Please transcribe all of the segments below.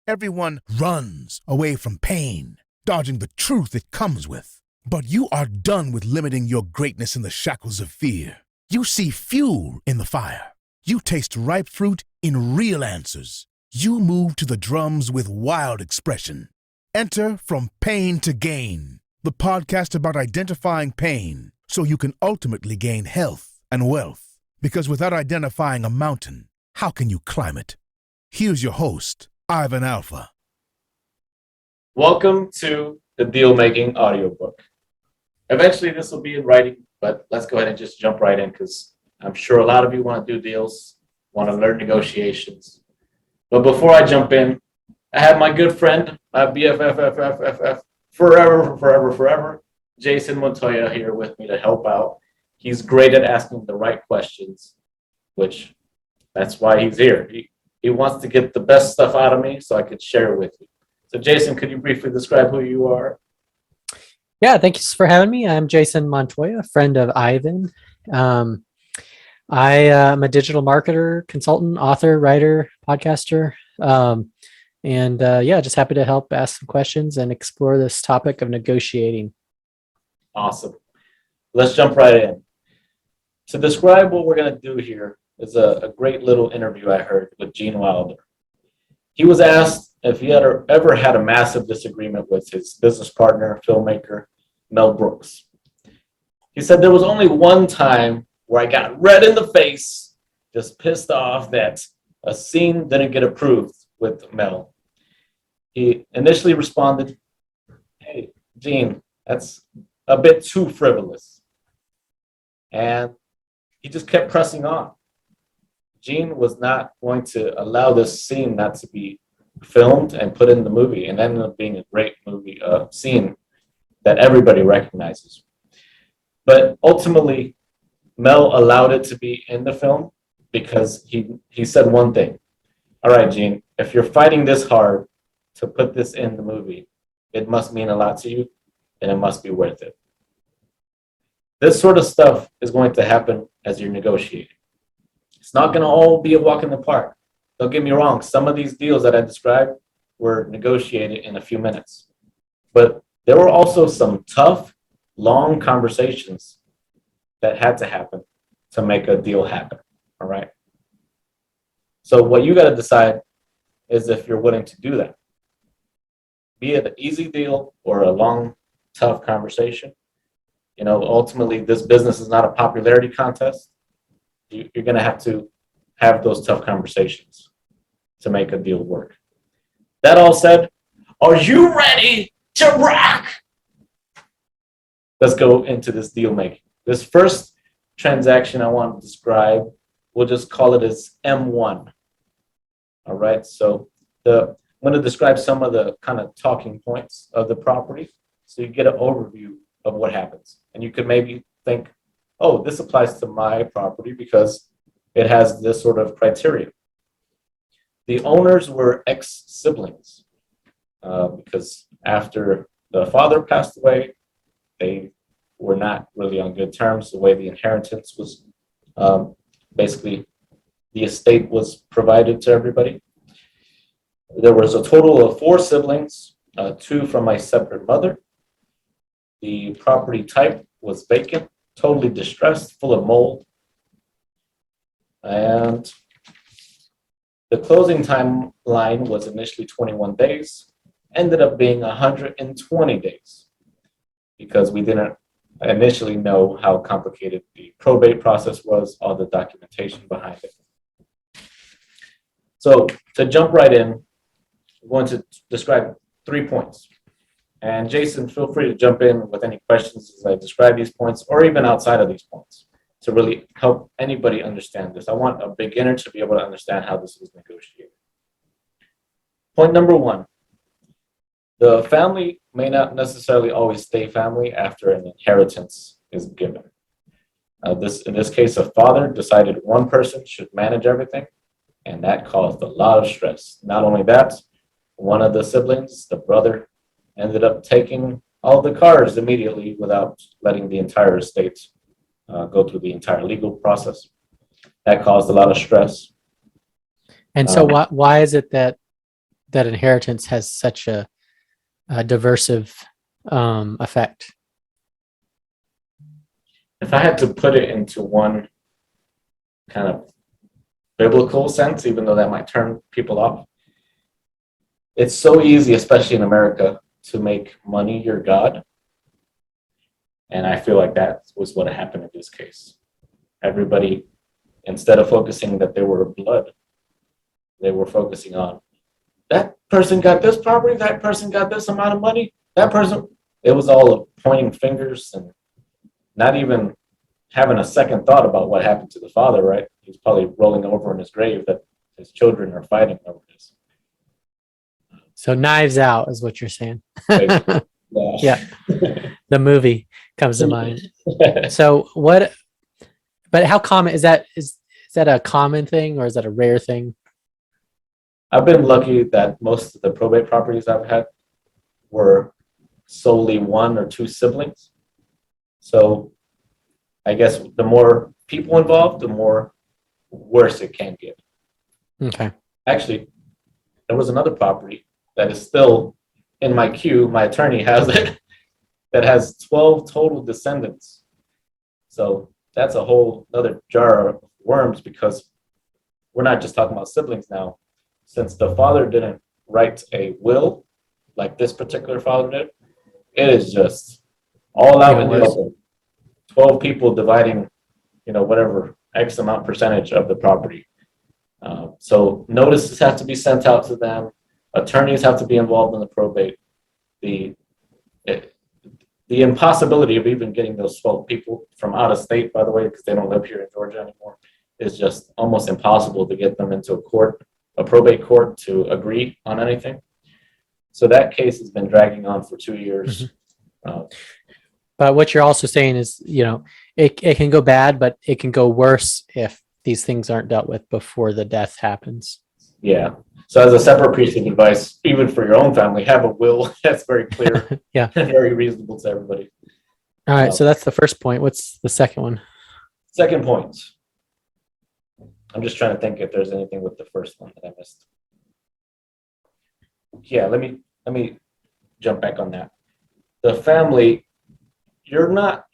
Everyone runs away from pain, dodging the truth it comes with. But you are done with limiting your greatness in the shackles of fear. You see fuel in the fire. You taste ripe fruit in real answers. You move to the drums with wild expression. Enter From Pain to Gain, the podcast about identifying pain so you can ultimately gain health and wealth. Because without identifying a mountain, how can you climb it? Here's your host, Ivan Alpha. Welcome to the Dealmaking audiobook. Eventually this will be in writing, but let's go ahead and just jump right in because I'm sure a lot of you want to do deals, want to learn negotiations. But before I jump in, I have my good friend, my BFF, forever, Jason Montoya here with me to help out. He's great at asking the right questions, which that's why he's here. He wants to get the best stuff out of me so I could share it with you. So Jason, could you briefly describe who you are? Yeah, thank you for having me. I'm Jason Montoya, friend of Ivan. I am a digital marketer, consultant, author, writer, podcaster. Just happy to help ask some questions and explore this topic of negotiating. Awesome. Let's jump right in. To describe what we're going to do here is a great little interview I heard with Gene Wilder. He was asked if he had ever had a massive disagreement with his business partner, filmmaker, Mel Brooks. He said there was only one time where I got red in the face, just pissed off that a scene didn't get approved with Mel. He initially responded, "Hey, Gene, that's a bit too frivolous." And he just kept pressing on. Gene was not going to allow this scene not to be filmed and put in the movie, and ended up being a great movie scene that everybody recognizes. But ultimately, Mel allowed it to be in the film because he said one thing. "All right, Gene, if you're fighting this hard to put this in the movie, it must mean a lot to you, and it must be worth it." This sort of stuff is going to happen as you're negotiating. It's not going to all be a walk in the park. Don't get me wrong. Some of these deals that I described were negotiated in a few minutes. But there were also some tough, long conversations that had to happen to make a deal happen. All right. So what you got to decide is if you're willing to do that. Be it an easy deal or a long, tough conversation. You know, ultimately, this business is not a popularity contest. You're going to have those tough conversations to make a deal work. That all said, are you ready to rock? Let's go into this deal making. This first transaction I want to describe, we'll just call it as M1. All right, so I'm going to describe some of the kind of talking points of the property so you get an overview of what happens. And you could maybe think, oh, this applies to my property because it has this sort of criteria. The owners were ex-siblings because after the father passed away, they were not really on good terms. The way the inheritance was basically the estate was provided to everybody. There was a total of 4 siblings, 2 from my separate mother. The property type was vacant, totally distressed, full of mold. And the closing timeline was initially 21 days, ended up being 120 days because we didn't initially know how complicated the probate process was, all the documentation behind it. So to jump right in, I'm going to describe 3 points. And Jason, feel free to jump in with any questions as I describe these points or even outside of these points to really help anybody understand this. I want a beginner to be able to understand how this is negotiated. Point number 1, the family may not necessarily always stay family after an inheritance is given. In this case, a father decided one person should manage everything, and that caused a lot of stress. Not only that, one of the siblings, the brother, ended up taking all the cars immediately without letting the entire estate go through the entire legal process. That caused a lot of stress. And so why is it that that inheritance has such a diversive effect? If I had to put it into one kind of biblical sense, even though that might turn people off, it's so easy, especially in America, to make money your God. And I feel like that was what happened in this case. Everybody, instead of focusing that they were blood, they were focusing on that person got this property, that person got this amount of money, that person. It was all pointing fingers and not even having a second thought about what happened to the father, right? He's probably rolling over in his grave that his children are fighting over this. So Knives Out is what you're saying. Basically. Yeah. The movie comes to mind. So what, but how common is that? Is that a common thing or is that a rare thing? I've been lucky that most of the probate properties I've had were solely one or two siblings. So I guess the more people involved, the more worse it can get. Okay. Actually, there was another property that is still in my queue. My attorney has it that has 12 total descendants. So that's a whole other jar of worms because we're not just talking about siblings now. Since the father didn't write a will like this particular father did, it is just all out in the open. 12 people dividing, whatever X amount percentage of the property. So notices have to be sent out to them. Attorneys have to be involved in the probate. The impossibility of even getting those 12 people from out of state, by the way, because they don't live here in Georgia anymore, is just almost impossible to get them into a probate court to agree on anything. So that case has been dragging on for 2 years. Mm-hmm. But what you're also saying is, it can go bad, but it can go worse if these things aren't dealt with before the death happens. Yeah. So as a separate piece of advice, even for your own family, have a will that's very clear Yeah. and very reasonable to everybody. All right. So that's the first point. What's the second one? Second point. I'm just trying to think if there's anything with the first one that I missed. Yeah, let me jump back on that. The family, you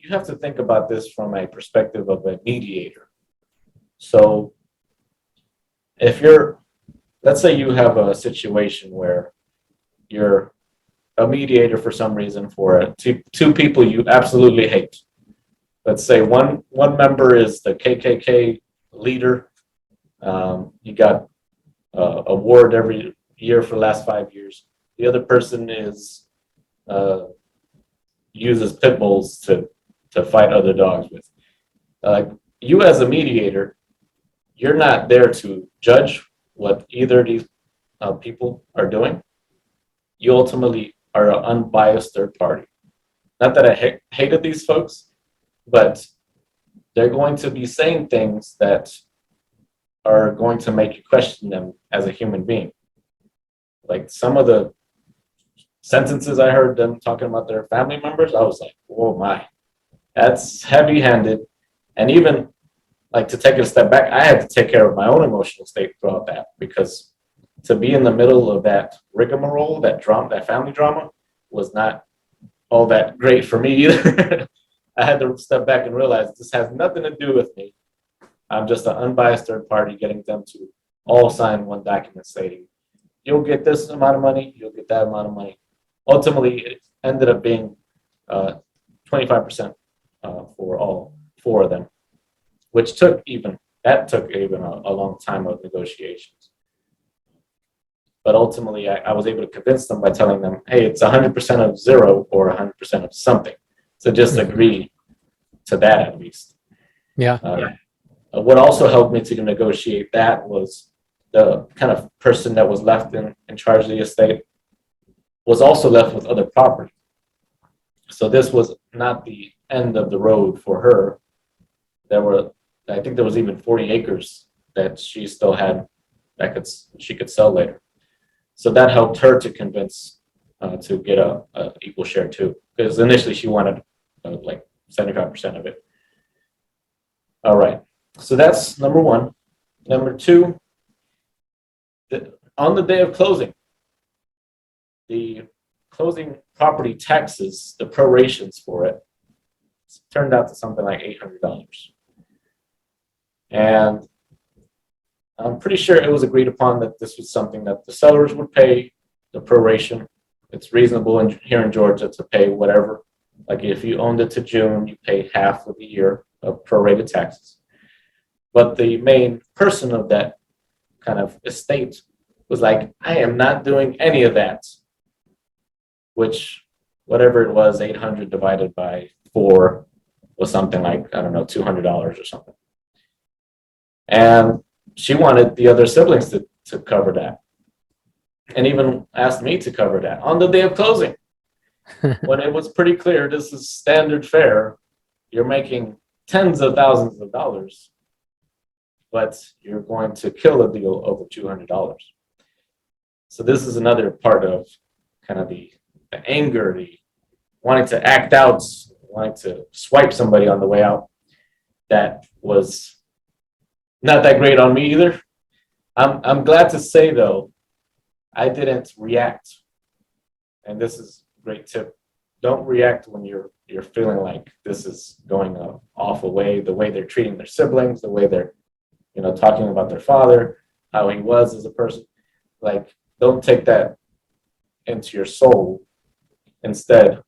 have to think about this from a perspective of a mediator. So let's say you have a situation where you're a mediator for some reason for two people you absolutely hate. Let's say one member is the KKK leader. You got award every year for the last 5 years. The other person uses pit bulls to fight other dogs with. You as a mediator, you're not there to judge what either of these people are doing. You ultimately are an unbiased third party. Not that I hated these folks, but they're going to be saying things that are going to make you question them as a human being. Like some of the sentences I heard them talking about their family members, I was like, oh my, that's heavy-handed. And even like to take a step back, I had to take care of my own emotional state throughout that because to be in the middle of that rigmarole, that drama, that family drama was not all that great for me either. I had to step back and realize this has nothing to do with me. I'm just an unbiased third party getting them to all sign one document stating, you'll get this amount of money, you'll get that amount of money. Ultimately, it ended up being 25% for all four of them, which took even a long time of negotiations. But ultimately, I was able to convince them by telling them, hey, it's 100% of zero or 100% of something. So just agree to that at least. Yeah. What also helped me to negotiate that was the kind of person that was left in charge of the estate was also left with other property. So this was not the end of the road for her. I think there was even 40 acres that she still had that she could sell later. So that helped her to convince to get a equal share too, because initially she wanted like 75% of it. All right, so that's number one. Number two, on the day of closing, the closing property taxes, the prorations for it, turned out to something like $800. And I'm pretty sure it was agreed upon that this was something that the sellers would pay the proration. It's reasonable here in Georgia to pay whatever. Like if you owned it to June, you pay half of the year of prorated taxes. But the main person of that kind of estate was like, I am not doing any of that, which whatever it was, 800 divided by 4 was something like, I don't know, $200 or something. And she wanted the other siblings to cover that, and even asked me to cover that on the day of closing. When it was pretty clear this is standard fare, you're making tens of thousands of dollars, but you're going to kill a deal over $200. So this is another part of kind of the anger, the wanting to act out, wanting to swipe somebody on the way out. That was not that great on me either. I'm glad to say though, I didn't react. And this is a great tip. Don't react when you're feeling like this is going off away, the way they're treating their siblings, the way they're, talking about their father, how he was as a person. Like, don't take that into your soul. Instead,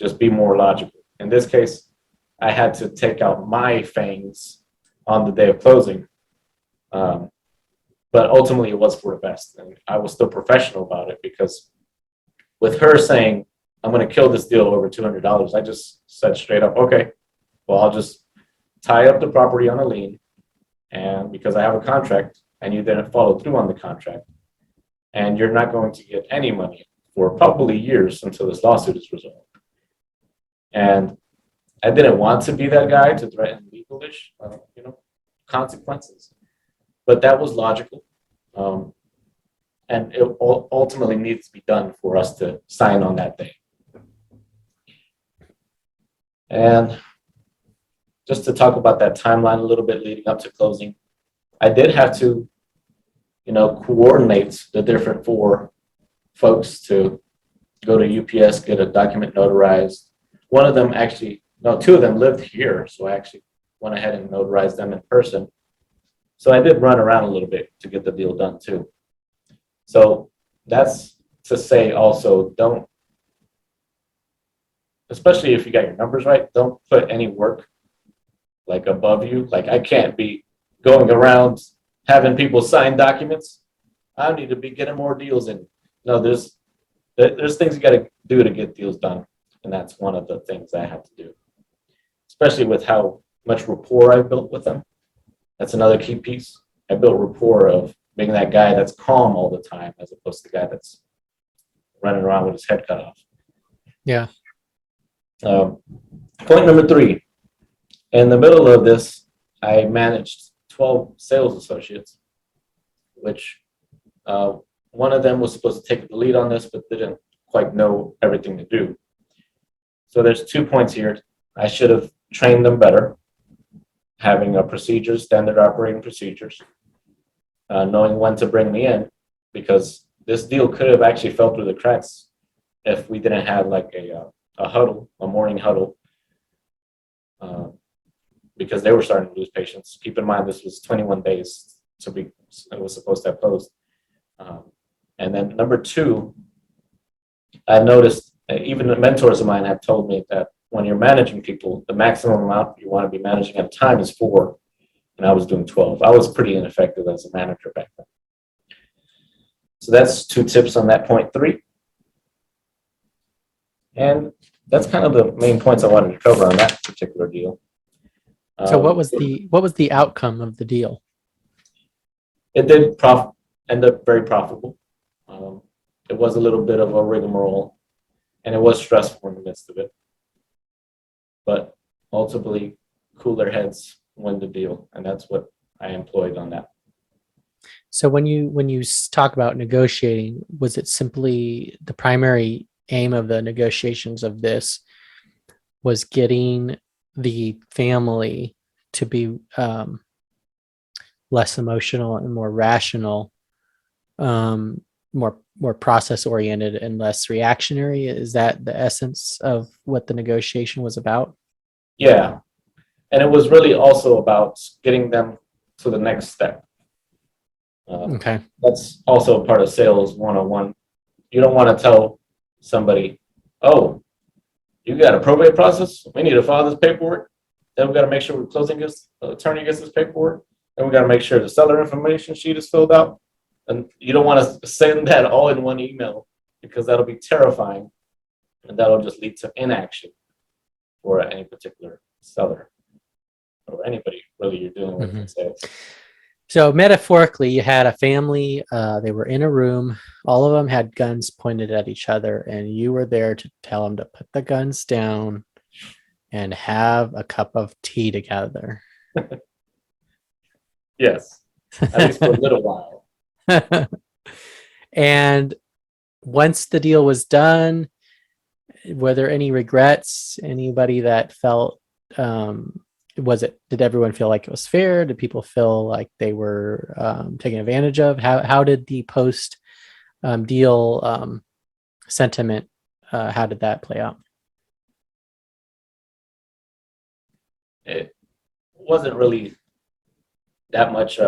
just be more logical. In this case, I had to take out my fangs on the day of closing. But ultimately it was for the best. And I was still professional about it, because with her saying, I'm going to kill this deal over $200, I just said straight up, okay, well, I'll just tie up the property on a lien. And because I have a contract and you didn't follow through on the contract, and you're not going to get any money for probably years until this lawsuit is resolved. And I didn't want to be that guy to threaten legal-ish, consequences. But that was logical. And it ultimately needs to be done for us to sign on that day. And just to talk about that timeline a little bit leading up to closing, I did have to, coordinate the different 4 folks to go to UPS, get a document notarized. One of them 2 of them lived here, so I actually went ahead and notarized them in person. So I did run around a little bit to get the deal done too. So that's to say also, don't, especially if you got your numbers right, don't put any work like above you. Like, I can't be going around having people sign documents. I need to be getting more deals in. No, there's things you got to do to get deals done. And that's one of the things I had to do, especially with how much rapport I built with them. That's another key piece. I built rapport of being that guy that's calm all the time, as opposed to the guy that's running around with his head cut off. Yeah. Point number 3. In the middle of this, I managed 12 sales associates, which one of them was supposed to take the lead on this, but didn't quite know everything to do. So there's 2 points here. I should have trained them better, having a procedure, standard operating procedures, knowing when to bring me in, because this deal could have actually fell through the cracks if we didn't have like a huddle, a morning huddle, because they were starting to lose patience. Keep in mind, this was 21 days it was supposed to have closed. And then number 2, I noticed, even the mentors of mine had told me that when you're managing people, the maximum amount you want to be managing at a time is 4. And I was doing 12. I was pretty ineffective as a manager back then. So that's 2 tips on that point 3. And that's kind of the main points I wanted to cover on that particular deal. So what was the outcome of the deal? It did end up very profitable. It was a little bit of a rigmarole, and it was stressful in the midst of it. But ultimately, cooler heads win the deal, and that's what I employed on that. So when you talk about negotiating, was it simply the primary aim of the negotiations of this was getting the family to be less emotional and more rational, more process oriented and less reactionary. Is that the essence of what the negotiation was about? Yeah. And it was really also about getting them to the next step. Okay. That's also part of sales 101. You don't want to tell somebody, oh, you got a probate process. We need to file this paperwork. Then we got to make sure the attorney gets this paperwork. Then we got to make sure the seller information sheet is filled out. And you don't want to send that all in one email because that'll be terrifying. And that'll just lead to inaction for any particular seller or anybody really you're dealing with in sales. So metaphorically, you had a family, they were in a room, all of them had guns pointed at each other, and you were there to tell them to put the guns down and have a cup of tea together. Yes, at least for a little while. And once the deal was done, were there any regrets? Anybody that felt, did everyone feel like it was fair? Did people feel like they were taken advantage of? How did the post deal sentiment, how did that play out? It wasn't really that much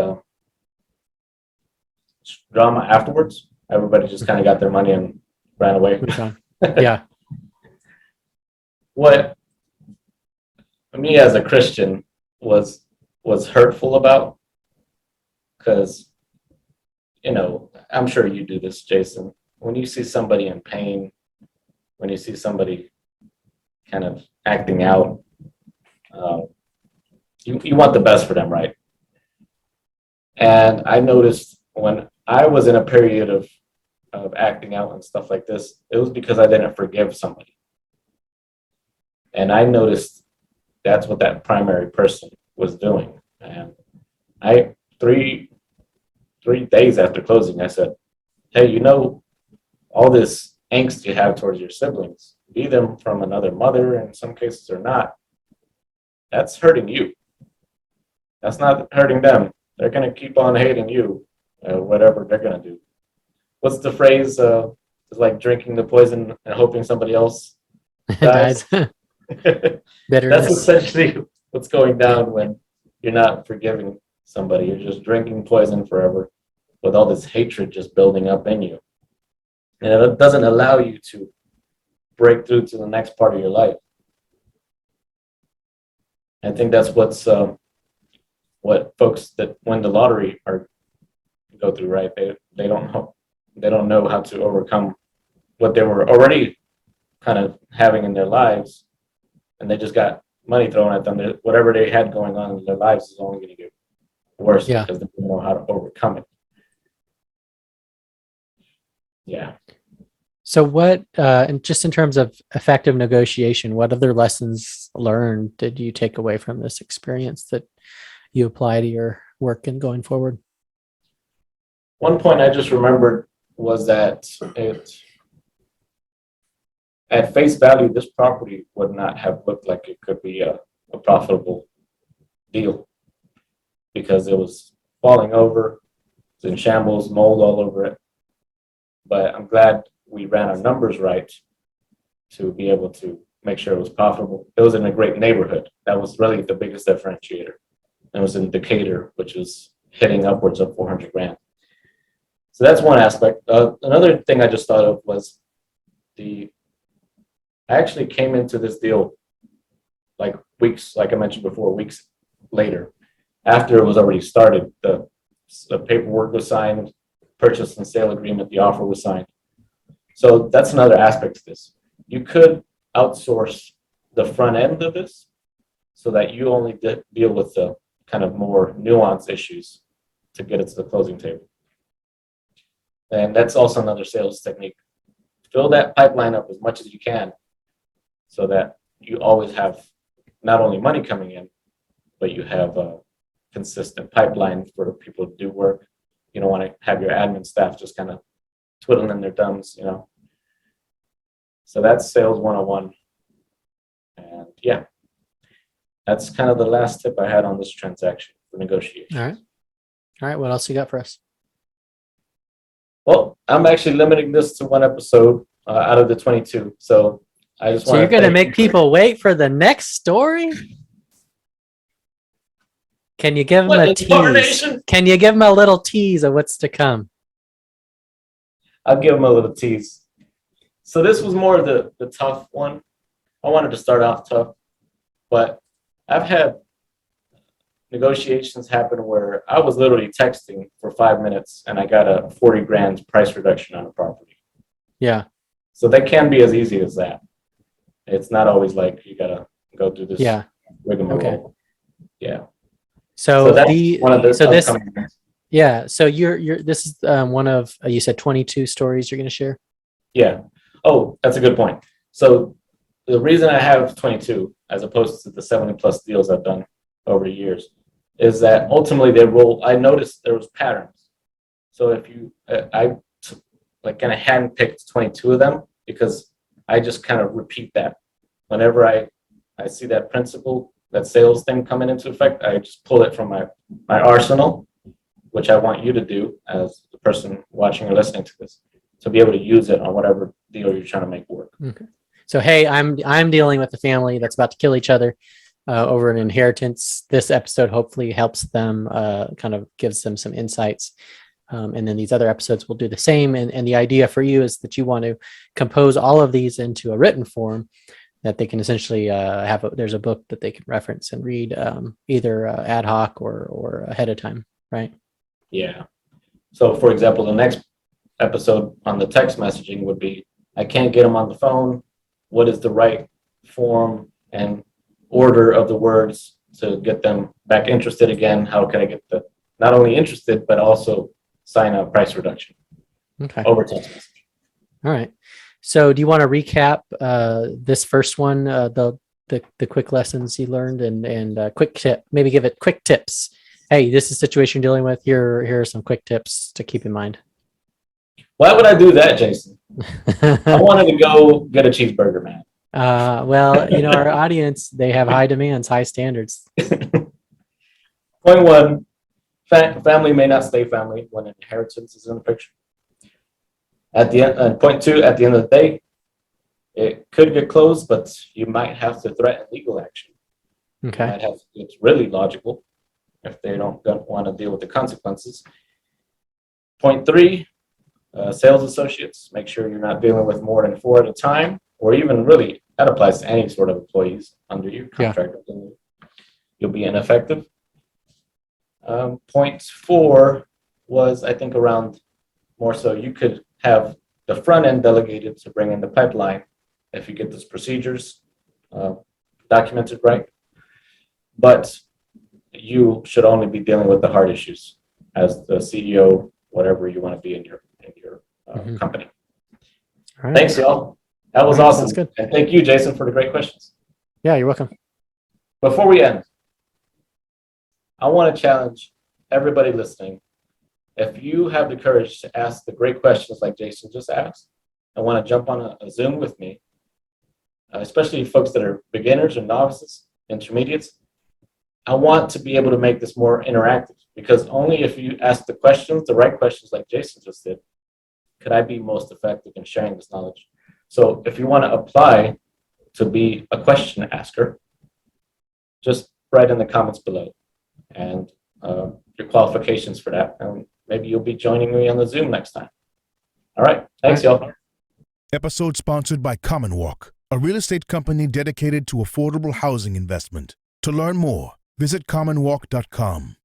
drama afterwards. Everybody just kind of got their money and ran away. Yeah. What me as a Christian was hurtful about, because I'm sure you do this, Jason. When you see somebody in pain, when you see somebody kind of acting out, you want the best for them, right? And I noticed when I was in a period of acting out and stuff like this, it was because I didn't forgive somebody. And I noticed that's what that primary person was doing. And I, 3 days after closing, I said, hey, all this angst you have towards your siblings, be them from another mother in some cases or not, that's hurting you. That's not hurting them. They're going to keep on hating you, whatever they're going to do. What's the phrase? It's like drinking the poison and hoping somebody else dies. That's essentially what's going down when you're not forgiving somebody. You're just drinking poison forever with all this hatred just building up in you. And it doesn't allow you to break through to the next part of your life. I think that's what folks that win the lottery go through, right? They don't know how to overcome what they were already kind of having in their lives, and they just got money thrown at them. Whatever they had going on in their lives is only going to get worse because they don't know how to overcome it. Yeah. So what, and just in terms of effective negotiation, what other lessons learned did you take away from this experience that you apply to your work and going forward? One point I just remembered was that at face value, this property would not have looked like it could be a profitable deal because it was falling over, it's in shambles, mold all over it. But I'm glad we ran our numbers right to be able to make sure it was profitable. It was in a great neighborhood. That was really the biggest differentiator. It was in Decatur, which was hitting upwards of 400 grand. So that's one aspect. Another thing I just thought of was I actually came into this deal like I mentioned before, weeks later, after it was already started. The paperwork was signed, purchase and sale agreement, the offer was signed. So that's another aspect to this. You could outsource the front end of this so that you only deal with the kind of more nuanced issues to get it to the closing table. And that's also another sales technique. Fill that pipeline up as much as you can so that you always have not only money coming in, but you have a consistent pipeline for people to do work. You don't want to have your admin staff just kind of twiddling their thumbs, So that's sales 101. And yeah, that's kind of the last tip I had on this transaction for negotiation. All right. What else you got for us? Well, I'm actually limiting this to one episode out of the 22. So I just So want you're going to make people wait for the next story? Can you give them a tease? Incarnation? Can you give them a little tease of what's to come? I'll give them a little tease. So this was more of the tough one. I wanted to start off tough, but I've had negotiations happen where I was literally texting for 5 minutes and I got a 40 grand price reduction on a property. Yeah. So that can be as easy as that. It's not always like you gotta go through this rigmarole. Okay. Yeah. So that's one of the this upcoming ones. yeah. So you're this is one of you said 22 stories you're going to share. Yeah. Oh, that's a good point. So the reason I have 22 as opposed to the 70 plus deals I've done over the years is that ultimately I noticed there was patterns. So if you, I like kind of handpicked 22 of them because I just kind of repeat that. Whenever I see that principle, that sales thing coming into effect, I just pull it from my arsenal, which I want you to do as the person watching or listening to this, to be able to use it on whatever deal you're trying to make work. Okay. So hey, I'm dealing with a family that's about to kill each other over an inheritance. This episode hopefully helps them, kind of gives them some insights. And then these other episodes will do the same. And the idea for you is that you want to compose all of these into a written form that they can essentially there's a book that they can reference and read either ad hoc or ahead of time, right? Yeah. So for example, the next episode on the text messaging would be, I can't get them on the phone. What is the right form and order of the words to get them back interested again? How can I get them not only interested, but also sign a price reduction over text message? All right. So do you want to recap this first one, the quick lessons you learned and quick tip, maybe give it quick tips. Hey, this is a situation you're dealing with. Here are some quick tips to keep in mind. Why would I do that, Jason? I wanted to go get a cheeseburger, man. Well, our audience, they have high demands, high standards. Point one, family may not stay family when inheritance is in the picture. At the end, point two, at the end of the day, it could get closed, but you might have to threaten legal action. Okay. It's really logical if they don't want to deal with the consequences. Point three, sales associates, make sure you're not dealing with more than 4 at a time, or even really that applies to any sort of employees under your contract. Yeah. You'll be ineffective. Point four was, I think, around more so you could have the front end delegated to bring in the pipeline if you get those procedures documented right. But you should only be dealing with the hard issues as the CEO, whatever you want to be in your company. All right. Thanks, y'all. That was awesome. Sounds good. And thank you, Jason, for the great questions. Yeah, you're welcome. Before we end, I want to challenge everybody listening. If you have the courage to ask the great questions like Jason just asked, and want to jump on a Zoom with me, especially folks that are beginners or novices, intermediates, I want to be able to make this more interactive, because only if you ask the questions, the right questions like Jason just did, could I be most effective in sharing this knowledge. So if you want to apply to be a question asker, just write in the comments below and your qualifications for that. And maybe you'll be joining me on the Zoom next time. All right. Thanks, y'all. Episode sponsored by Commonwealk, a real estate company dedicated to affordable housing investment. To learn more, visit commonwalk.com.